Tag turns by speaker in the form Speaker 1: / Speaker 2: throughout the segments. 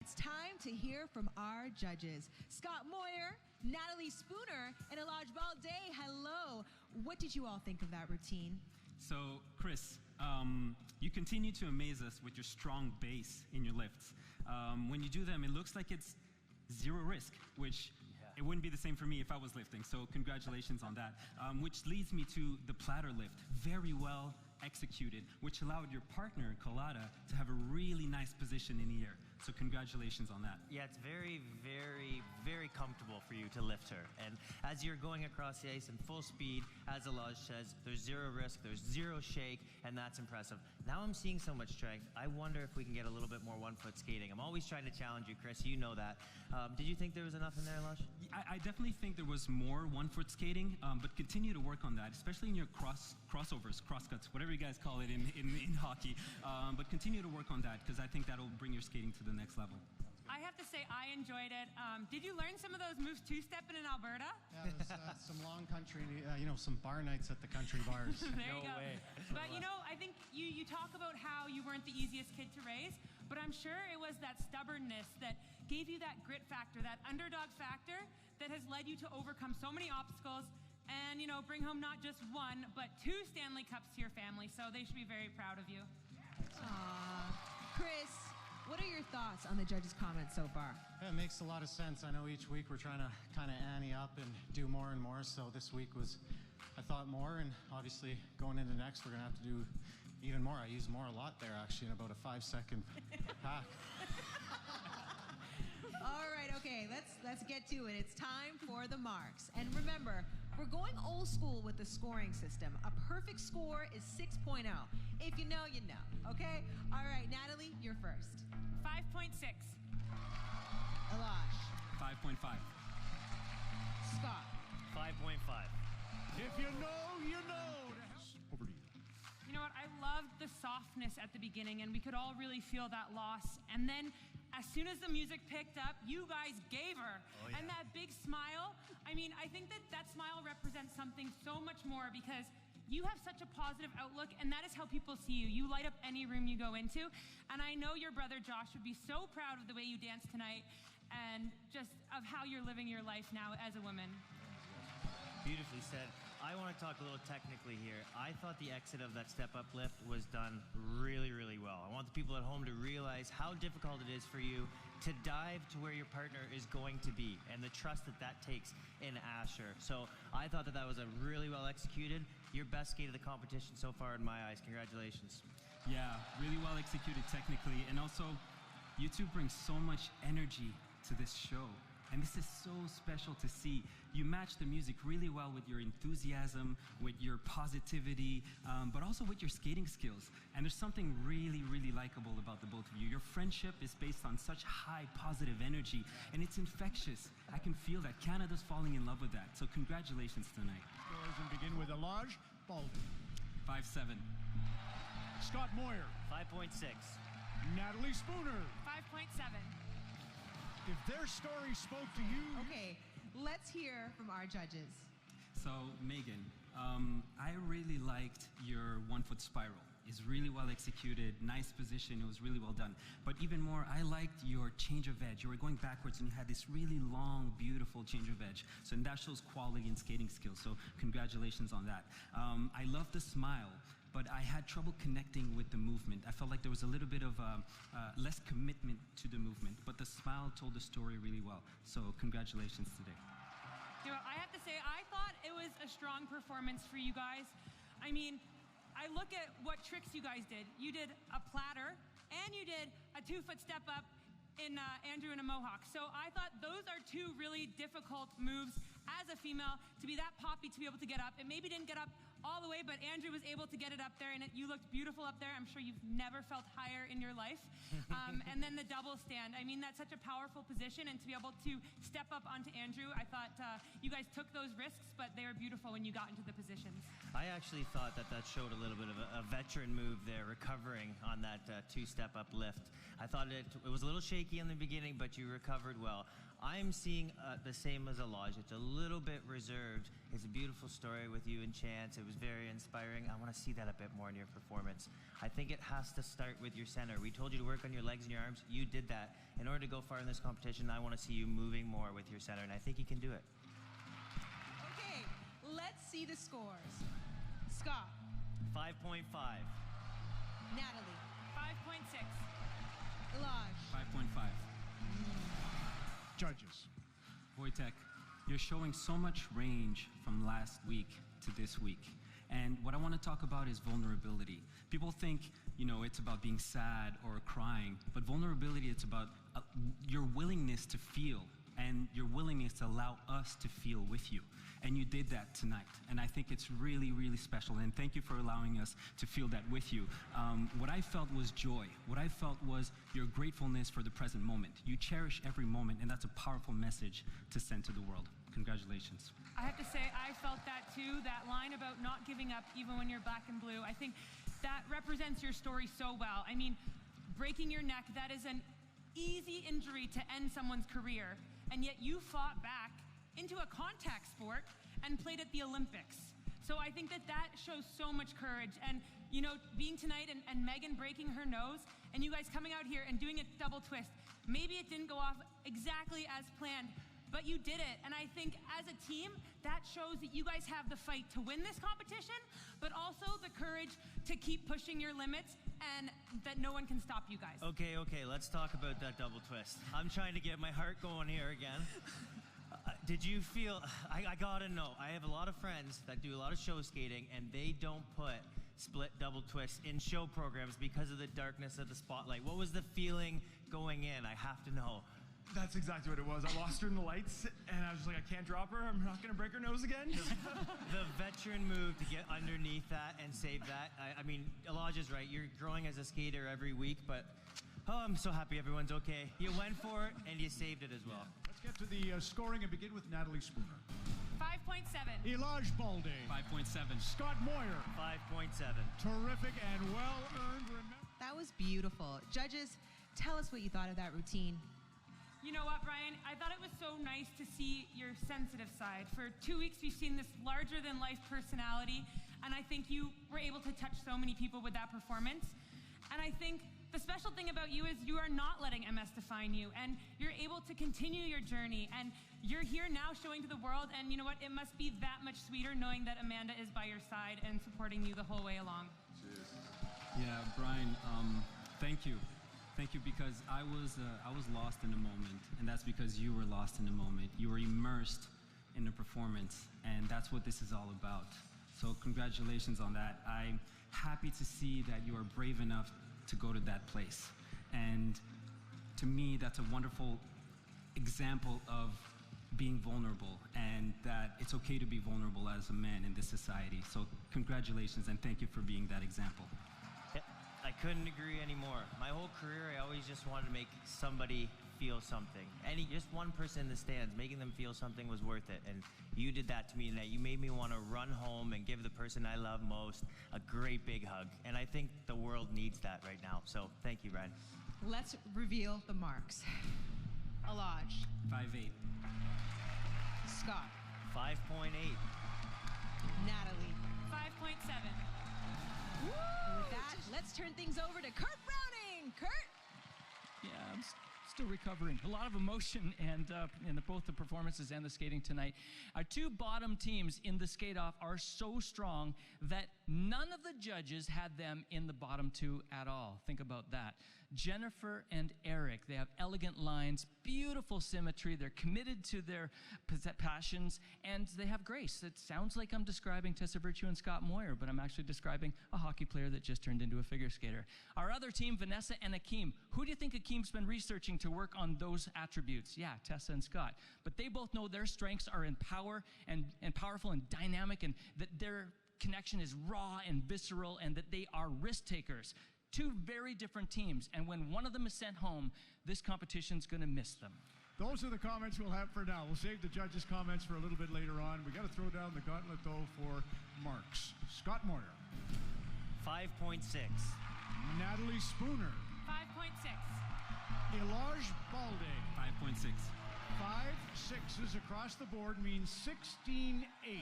Speaker 1: It's time to hear from our judges. Scott Moir, Natalie Spooner, and Elladj Baldé, hello. What did you all think of that routine?
Speaker 2: So, KRIS, you continue to amaze us with your strong bass in your lifts. When you do them, it looks like it's zero risk, which it wouldn't be the same for me if I was lifting, so congratulations on that. Which leads me to the platter lift. Very well executed, which allowed your partner, CARLOTTA, to have a really nice position in the air. So congratulations on that.
Speaker 3: Yeah, it's very, very, very comfortable for you to lift her. And as you're going across the ice in full speed, as Elladj says, there's zero risk, there's zero shake, and that's impressive. Now I'm seeing so much strength. I wonder if we can get a little bit more one-foot skating. I'm always trying to challenge you, KRIS. You know that. Did you think there was enough in there, Elladj?
Speaker 2: I definitely think there was more one-foot skating, but continue to work on that, especially in your crossovers, crosscuts, whatever you guys call it in hockey. But continue to work on that, because I think that'll bring your skating to the next level.
Speaker 4: I have to say, I enjoyed it. Did you learn some of those moves two-stepping in Alberta?
Speaker 5: Yeah, it was some long country, some bar nights at the country bars.
Speaker 4: There
Speaker 3: No
Speaker 4: you go.
Speaker 3: way.
Speaker 4: But I think you talk about how you weren't the easiest kid to raise, but I'm sure it was that stubbornness that gave you that grit factor, that underdog factor that has led you to overcome so many obstacles and, bring home not just one, but 2 Stanley Cups to your family. So they should be very proud of you.
Speaker 1: Aww. KRIS, what are your thoughts on the judges' comments so far?
Speaker 5: Yeah, it makes a lot of sense. I know each week we're trying to kind of ante up and do more and more. So this week was, I thought, more, and obviously going into next we're going to have to do even more. I use more a lot there, actually, in about a 5-second pack.
Speaker 1: All right, okay, let's get to it. It's time for the marks. And remember, we're going old school with the scoring system. A perfect score is 6.0. If you know, you know, okay? All right, Natalie, you're first.
Speaker 4: 5.6.
Speaker 1: Elladj.
Speaker 2: 5.5.
Speaker 1: Scott.
Speaker 3: 5.5.
Speaker 6: If you know, you know. Over to you.
Speaker 4: You know what? I loved the softness at the beginning, and we could all really feel that loss. And then, as soon as the music picked up, you guys gave her.
Speaker 3: Oh, yeah.
Speaker 4: And that big smile, I think that smile represents something so much more, because you have such a positive outlook, and that is how people see you. You light up any room you go into. And I know your brother Josh would be so proud of the way you danced tonight and just of how you're living your life now as a woman.
Speaker 3: Beautifully said. I want to talk a little technically here. I thought the exit of that step-up lift was done really, really well. I want the people at home to realize how difficult it is for you to dive to where your partner is going to be, and the trust that takes in Asher. So I thought that was a really well executed, your best skate of the competition so far in my eyes. Congratulations.
Speaker 2: Yeah, really well executed technically, and also you two bring so much energy to this show. And this is so special to see. You match the music really well with your enthusiasm, with your positivity, but also with your skating skills. And there's something really, really likable about the both of you. Your friendship is based on such high positive energy, and it's infectious. I can feel that. Canada's falling in love with that. So congratulations tonight.
Speaker 6: Scores and begin with Elladj Baldé.
Speaker 2: 5.7.
Speaker 6: Scott Moir.
Speaker 3: 5.6.
Speaker 6: Natalie Spooner.
Speaker 4: 5.7.
Speaker 6: If their story spoke to you...
Speaker 1: Okay, let's hear from our judges.
Speaker 2: So, Megan, I really liked your one-foot spiral. It's really well executed, nice position, it was really well done. But even more, I liked your change of edge. You were going backwards and you had this really long, beautiful change of edge. So and that shows quality in skating skills, so congratulations on that. I love the smile, but I had trouble connecting with the movement. I felt like there was a little bit of less commitment to the movement, but the smile told the story really well. So congratulations today.
Speaker 4: I have to say, I thought it was a strong performance for you guys. I look at what tricks you guys did. You did a platter, and you did a 2-foot step up in Andrew in a mohawk. So I thought those are 2 really difficult moves as a female, to be that poppy, to be able to get up. It maybe didn't get up all the way, but Andrew was able to get it up there, and you looked beautiful up there. I'm sure you've never felt higher in your life. And then the double stand. That's such a powerful position, and to be able to step up onto Andrew, I thought you guys took those risks, but they were beautiful when you got into the positions.
Speaker 3: I actually thought that showed a little bit of a veteran move there, recovering on that 2-step-up lift. I thought it was a little shaky in the beginning, but you recovered well. I'm seeing the same as Elladj. It's a little bit reserved. It's a beautiful story with you and Chance. It was very inspiring. I want to see that a bit more in your performance. I think it has to start with your center. We told you to work on your legs and your arms. You did that. In order to go far in this competition, I want to see you moving more with your center, and I think you can do it.
Speaker 1: Okay, let's see the scores. Scott.
Speaker 3: 5.5.
Speaker 1: Natalie.
Speaker 4: 5.6.
Speaker 1: Elladj.
Speaker 2: 5.5.
Speaker 6: Judges.
Speaker 2: Wojtek, you're showing so much range from last week to this week. And what I want to talk about is vulnerability. People think, you know, it's about being sad or crying, but vulnerability, it's about your willingness to feel and your willingness to allow us to feel with you. And you did that tonight. And I think it's really, really special. And thank you for allowing us to feel that with you. What I felt was joy. What I felt was your gratefulness for the present moment. You cherish every moment, and that's a powerful message to send to the world. Congratulations.
Speaker 4: I have to say, I felt that too, that line about not giving up even when you're black and blue. I think that represents your story so well. I mean, breaking your neck, that is an easy injury to end someone's career, and yet you fought back into a contact sport and played at the Olympics. So I think that that shows so much courage. And, you know, being tonight and Megan breaking her nose and you guys coming out here and doing a double twist, maybe it didn't go off exactly as planned, but you did it. And I think as a team, that shows that you guys have the fight to win this competition, but also the courage to keep pushing your limits and that no one can stop you guys.
Speaker 3: Okay, let's talk about that double twist. I'm trying to get my heart going here again. Did you feel, I gotta know, I have a lot of friends that do a lot of show skating and they don't put split double twists in show programs because of the darkness of the spotlight. What was the feeling going in? I have to know.
Speaker 6: That's exactly what it was. I lost her in the lights, and I was just like, I can't drop her. I'm not going to break her nose again.
Speaker 3: The veteran move to get underneath that and save that. I mean, Elladj is right. You're growing as a skater every week, but I'm so happy everyone's okay. You went for it, and you saved it as well.
Speaker 6: Let's get to the scoring and begin with Natalie Spooner.
Speaker 4: 5.7.
Speaker 6: Elladj Baldé.
Speaker 2: 5.7.
Speaker 6: Scott Moir.
Speaker 3: 5.7.
Speaker 6: Terrific and well-earned.
Speaker 1: That was beautiful. Judges, tell us what you thought of that routine.
Speaker 4: You know what, Brian? I thought it was so nice to see your sensitive side. For 2 weeks, we've seen this larger-than-life personality, and I think you were able to touch so many people with that performance. And I think the special thing about you is you are not letting MS define you, and you're able to continue your journey, and you're here now showing to the world, and you know what? It must be that much sweeter knowing that Amanda is by your side and supporting you the whole way along.
Speaker 2: Yeah, Brian, thank you. Thank you, because I was lost in the moment, and that's because you were lost in the moment. You were immersed in the performance, and that's what this is all about. So congratulations on that. I'm happy to see that you are brave enough to go to that place. And to me, that's a wonderful example of being vulnerable, and that it's okay to be vulnerable as a man in this society. So congratulations, and thank you for being that example.
Speaker 3: I couldn't agree anymore. My whole career, I always just wanted to make somebody feel something. Just one person in the stands, making them feel something was worth it. And you did that to me tonight. You made me want to run home and give the person I love most a great big hug. And I think the world needs that right now. So thank you, Brian.
Speaker 1: Let's reveal the marks. Elladj.
Speaker 2: 5.8.
Speaker 1: Scott.
Speaker 3: 5.8.
Speaker 1: Natalie.
Speaker 4: 5.7.
Speaker 1: With that, let's turn things over to Kurt Browning. Kurt?
Speaker 7: Yeah, I'm still recovering. A lot of emotion and in both the performances and the skating tonight. Our two bottom teams in the skate-off are so strong that none of the judges had them in the bottom two at all. Think about that. Jennifer and Eric, they have elegant lines, beautiful symmetry, they're committed to their passions, and they have grace. It sounds like I'm describing Tessa Virtue and Scott Moir, but I'm actually describing a hockey player that just turned into a figure skater. Our other team, Vanessa and Akeem. Who do you think Akeem's been researching to work on those attributes? Yeah, Tessa and Scott. But they both know their strengths are in power and powerful and dynamic, and that their connection is raw and visceral, and that they are risk takers. Two very different teams, and when one of them is sent home, this competition's going to miss them.
Speaker 6: Those are the comments we'll have for now. We'll save the judges' comments for a little bit later on. We got to throw down the gauntlet, though, for marks. Scott Moir.
Speaker 3: 5.6.
Speaker 6: Natalie Spooner.
Speaker 4: 5.6.
Speaker 6: Elladj Baldé.
Speaker 2: 5.6.
Speaker 6: 5 6s across the board means 16 8.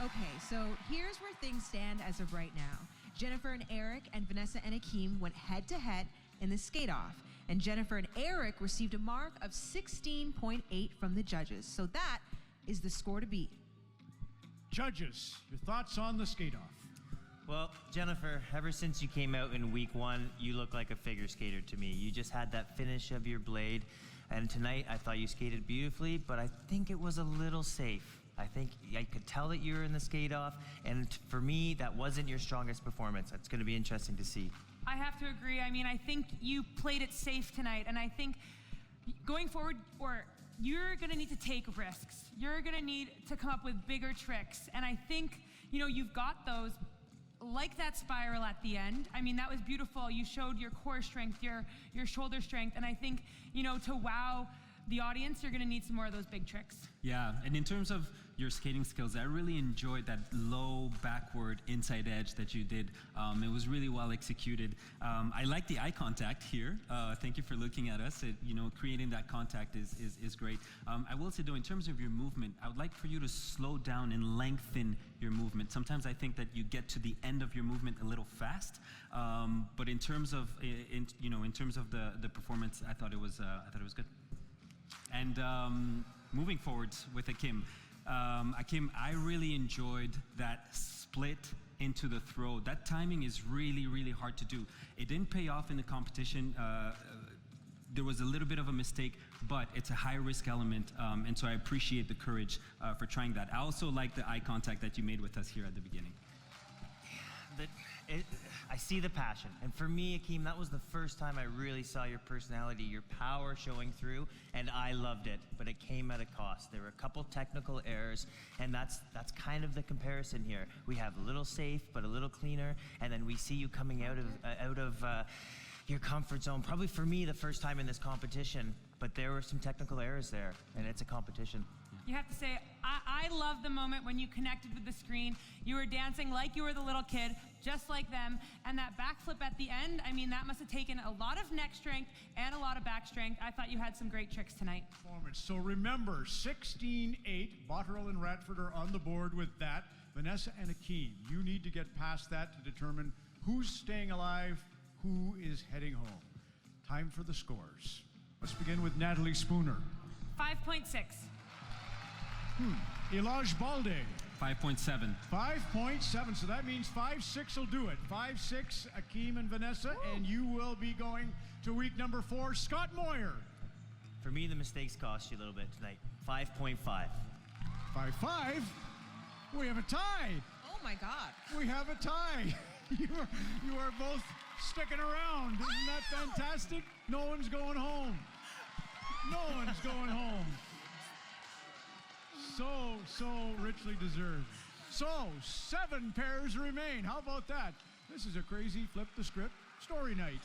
Speaker 1: Okay, so here's where things stand as of right now. Jennifer and Eric and Vanessa and Akeem went head-to-head in the skate-off. And Jennifer and Eric received a mark of 16.8 from the judges. So that is the score to beat.
Speaker 6: Judges, your thoughts on the skate-off?
Speaker 3: Well, Jennifer, ever since you came out in week 1, you look like a figure skater to me. You just had that finish of your blade. And tonight, I thought you skated beautifully, but I think it was a little safe. I think I could tell that you were in the skate-off, and for me, that wasn't your strongest performance. It's going to be interesting to see.
Speaker 4: I have to agree. I mean, I think you played it safe tonight, and I think going forward, you're going to need to take risks. You're going to need to come up with bigger tricks, and I think, you've got those, like that spiral at the end. I mean, that was beautiful. You showed your core strength, your shoulder strength, and I think, to wow the audience, you're going to need some more of those big tricks.
Speaker 2: Yeah, and in terms of your skating skills, I really enjoyed that low backward inside edge that you did. It was really well executed. I like the eye contact here. Thank you for looking at us. Creating that contact is great. I will say though, in terms of your movement, I would like for you to slow down and lengthen your movement. Sometimes I think that you get to the end of your movement a little fast, but in terms of the performance, I thought it was good. And moving forward with Akeem, I really enjoyed that split into the throw. That timing is really, really hard to do. It didn't pay off in the competition. There was a little bit of a mistake, but it's a high-risk element, and so I appreciate the courage for trying that. I also like the eye contact that you made with us here at the beginning.
Speaker 3: I see the passion, and for me, Akeem, that was the first time I really saw your personality, your power showing through, and I loved it, but it came at a cost. There were a couple technical errors, and that's kind of the comparison here. We have a little safe, but a little cleaner, and then we see you coming out of your comfort zone, probably for me the first time in this competition, but there were some technical errors there, and it's a competition.
Speaker 4: You have to say, I love the moment when you connected with the screen. You were dancing like you were the little kid, just like them. And that backflip at the end, I mean, that must have taken a lot of neck strength and a lot of back strength. I thought you had some great tricks tonight.
Speaker 6: So remember, 16-8, Botterill and Radford are on the board with that. Vanessa and Akeem, you need to get past that to determine who's staying alive, who is heading home. Time for the scores. Let's begin with Natalie Spooner.
Speaker 4: 5.6.
Speaker 6: Elladj Baldé.
Speaker 2: 5.7.
Speaker 6: 5.7, so that means 5-6 will do it. 5-6, Akeem and Vanessa, and you will be going to week number 4. Scott Moir.
Speaker 3: For me, the mistakes cost you a little bit tonight. 5.5.
Speaker 6: 5-5? We have a tie.
Speaker 1: Oh my God.
Speaker 6: We have a tie. You are both sticking around. Isn't that fantastic? No one's going home. No one's going home. So richly deserved. So 7 pairs remain. How about that? This is a crazy flip the script story night.